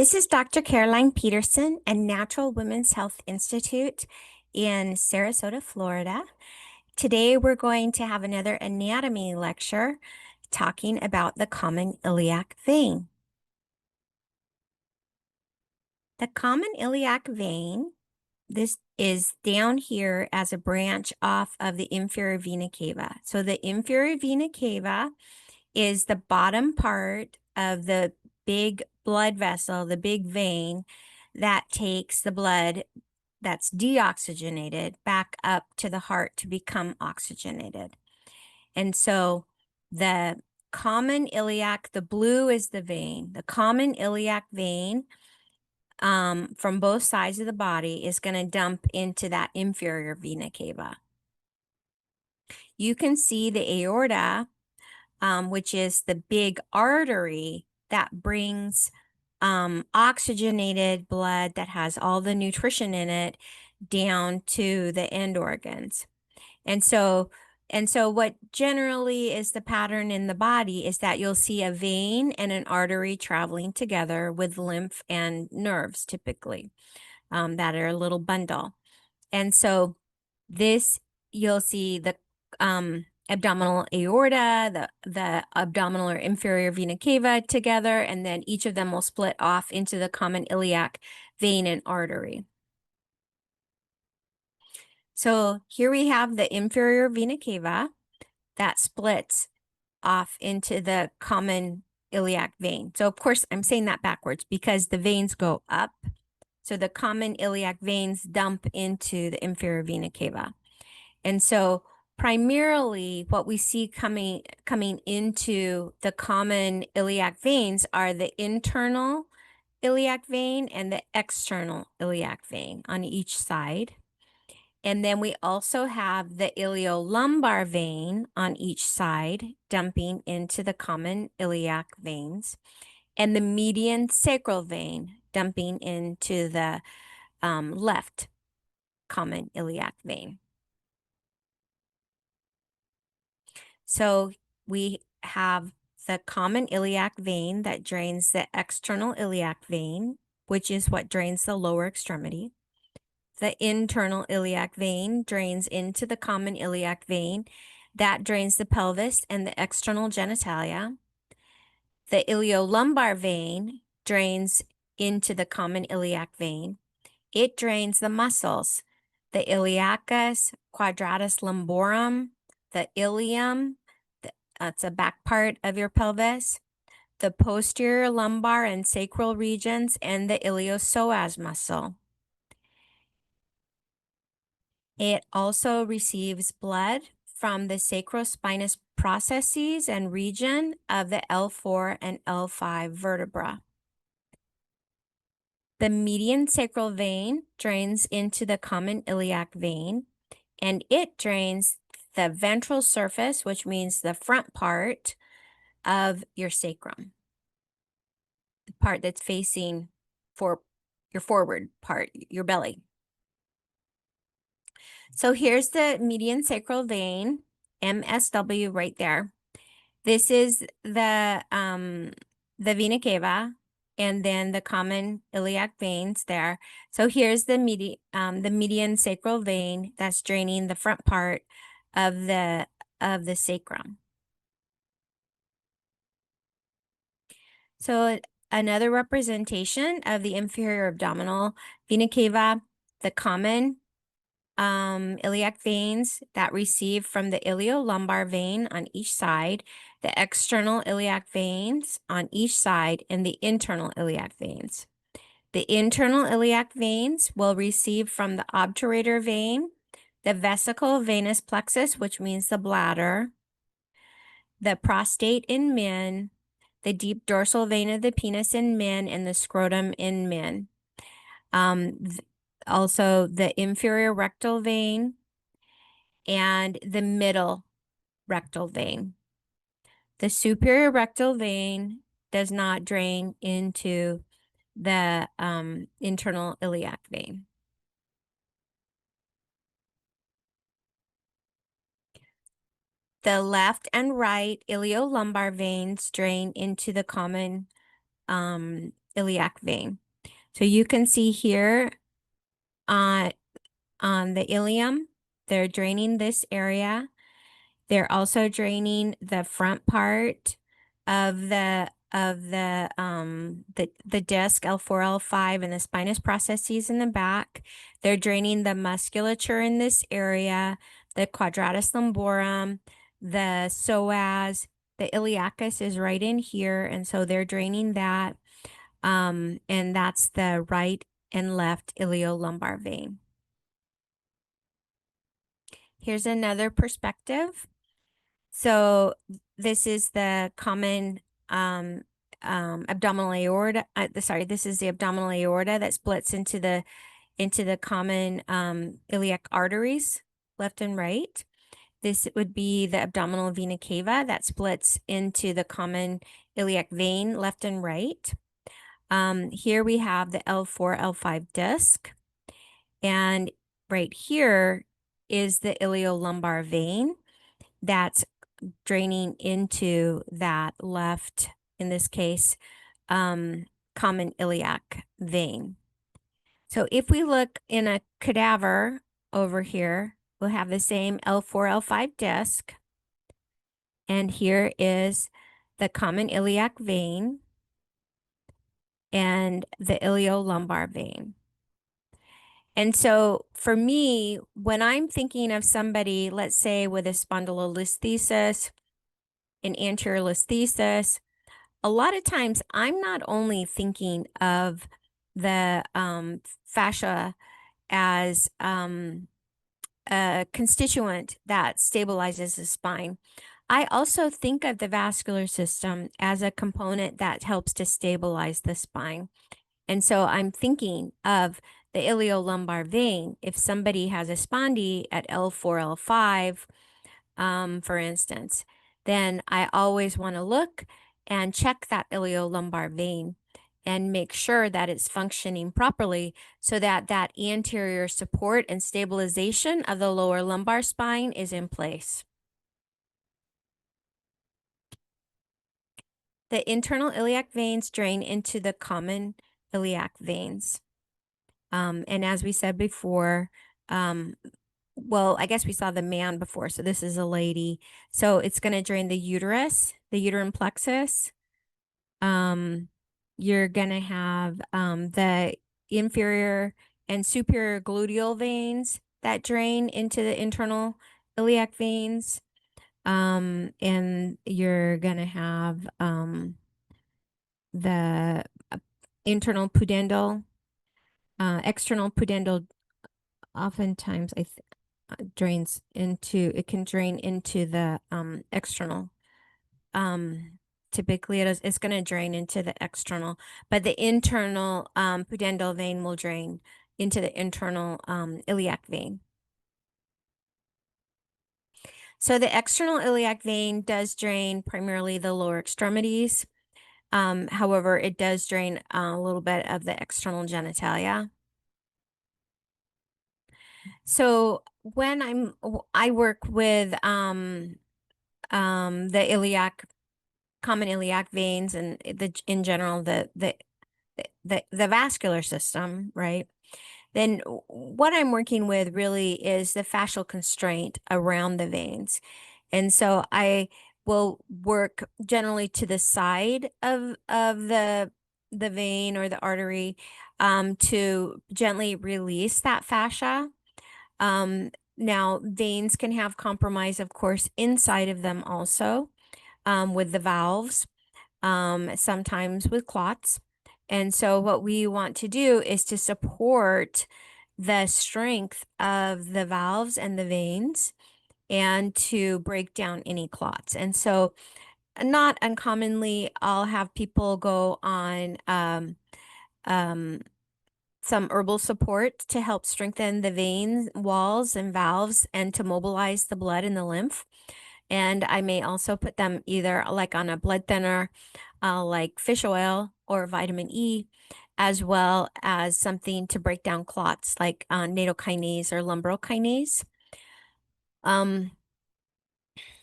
This is Dr. Caroline Peterson at Natural Women's Health Institute in Sarasota, Florida. Today we're going to have another anatomy lecture talking about the common iliac vein. The common iliac vein, this is down here as a branch off of the inferior vena cava. So the inferior vena cava is the bottom part of the big blood vessel, the big vein that takes the blood that's deoxygenated back up to the heart to become oxygenated. And so the common iliac, the blue is the vein. The common iliac vein from both sides of the body is going to dump into that inferior vena cava. You can see the aorta, which is the big artery that brings oxygenated blood that has all the nutrition in it down to the end organs. And so what generally is the pattern in the body is that you'll see a vein and an artery traveling together with lymph and nerves typically that are a little bundle. And so this, you'll see the abdominal aorta, the abdominal or inferior vena cava together, and then each of them will split off into the common iliac vein and artery. So here we have the inferior vena cava that splits off into the common iliac vein. So of course I'm saying that backwards because the veins go up. So the common iliac veins dump into the inferior vena cava. And so primarily what we see coming into the common iliac veins are the internal iliac vein and the external iliac vein on each side. And then we also have the iliolumbar vein on each side dumping into the common iliac veins, and the median sacral vein dumping into the left common iliac vein. So we have the common iliac vein that drains the external iliac vein, which is what drains the lower extremity. The internal iliac vein drains into the common iliac vein. That drains the pelvis and the external genitalia. The iliolumbar vein drains into the common iliac vein. It drains the muscles, the iliacus, quadratus lumborum, the ilium, that's a back part of your pelvis, the posterior lumbar and sacral regions, and the iliopsoas muscle. It also receives blood from the sacrospinous processes and region of the L4 and L5 vertebra. The median sacral vein drains into the common iliac vein, and it drains the ventral surface, which means the front part of your sacrum, the part that's facing for your forward part, your belly. So here's the median sacral vein, MSW right there. This is the vena cava, and then the common iliac veins there. So here's the median sacral vein that's draining the front part of the sacrum. So another representation of the inferior abdominal vena cava, the common iliac veins that receive from the iliolumbar vein on each side, the external iliac veins on each side, and the internal iliac veins. The internal iliac veins will receive from the obturator vein, the vesical venous plexus, which means the bladder, the prostate in men, the deep dorsal vein of the penis in men, and the scrotum in men. Also the inferior rectal vein and the middle rectal vein. The superior rectal vein does not drain into the internal iliac vein. The left and right iliolumbar veins drain into the common iliac vein. So you can see here on the ilium, they're draining this area. They're also draining the front part of the disc L4, L5 and the spinous processes in the back. They're draining the musculature in this area, the quadratus lumborum, the psoas, the iliacus is right in here, and so they're draining that. And that's the right and left iliolumbar vein. Here's another perspective. So this is the common abdominal aorta. This is the abdominal aorta that splits into the common iliac arteries, left and right. This would be the abdominal vena cava that splits into the common iliac vein, left and right. Here we have the L4, L5 disc, and right here is the iliolumbar vein that's draining into that left, in this case, common iliac vein. So if we look in a cadaver over here, we'll have the same L4, L5 disc. And here is the common iliac vein and the iliolumbar vein. And so for me, when I'm thinking of somebody, let's say with a spondylolisthesis, an anterior listhesis, a lot of times I'm not only thinking of the fascia as a constituent that stabilizes the spine. I also think of the vascular system as a component that helps to stabilize the spine. And so I'm thinking of the iliolumbar vein. If somebody has a spondy at L4, L5, for instance, then I always want to look and check that iliolumbar vein and make sure that it's functioning properly so that that anterior support and stabilization of the lower lumbar spine is in place. The internal iliac veins drain into the common iliac veins. And as we said before, well, I guess we saw the man before, so this is a lady. So it's going to drain the uterus, the uterine plexus. You're going to have the inferior and superior gluteal veins that drain into the internal iliac veins. And you're going to have the internal pudendal, external pudendal. Oftentimes, drains into, it can drain into the external. Typically it's going to drain into the external, but the internal pudendal vein will drain into the internal iliac vein. So the external iliac vein does drain primarily the lower extremities. However, it does drain a little bit of the external genitalia. So when I work with the iliac, common iliac veins, and in general the vascular system, right? Then what I'm working with really is the fascial constraint around the veins. And so I will work generally to the side of the vein or the artery to gently release that fascia. Now, veins can have compromise, of course, inside of them also, with the valves, sometimes with clots. And so what we want to do is to support the strength of the valves and the veins and to break down any clots. And so not uncommonly, I'll have people go on some herbal support to help strengthen the vein walls and valves and to mobilize the blood and the lymph. And I may also put them either like on a blood thinner, like fish oil or vitamin E, as well as something to break down clots like nattokinase or lumbrokinase.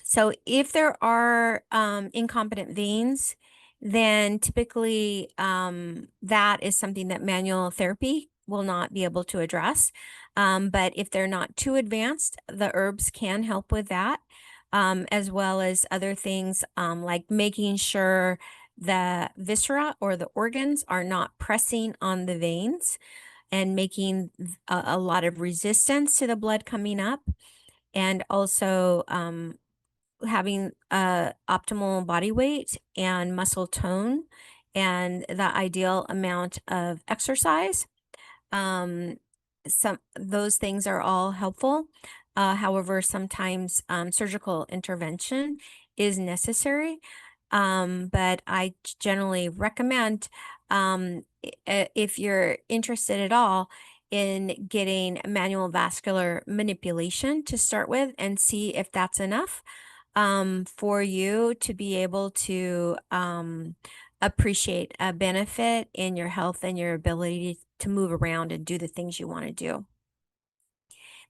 So if there are incompetent veins then typically that is something that manual therapy will not be able to address. But if they're not too advanced, the herbs can help with that, as well as other things like making sure the viscera or the organs are not pressing on the veins and making a lot of resistance to the blood coming up, and also having optimal body weight and muscle tone and the ideal amount of exercise. Um, some those things are all helpful. However, sometimes surgical intervention is necessary. But I generally recommend, if you're interested at all, in getting manual vascular manipulation to start with and see if that's enough for you to be able to appreciate a benefit in your health and your ability to move around and do the things you want to do.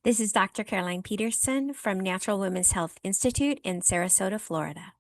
This is Dr. Caroline Peterson from Natural Women's Health Institute in Sarasota, Florida.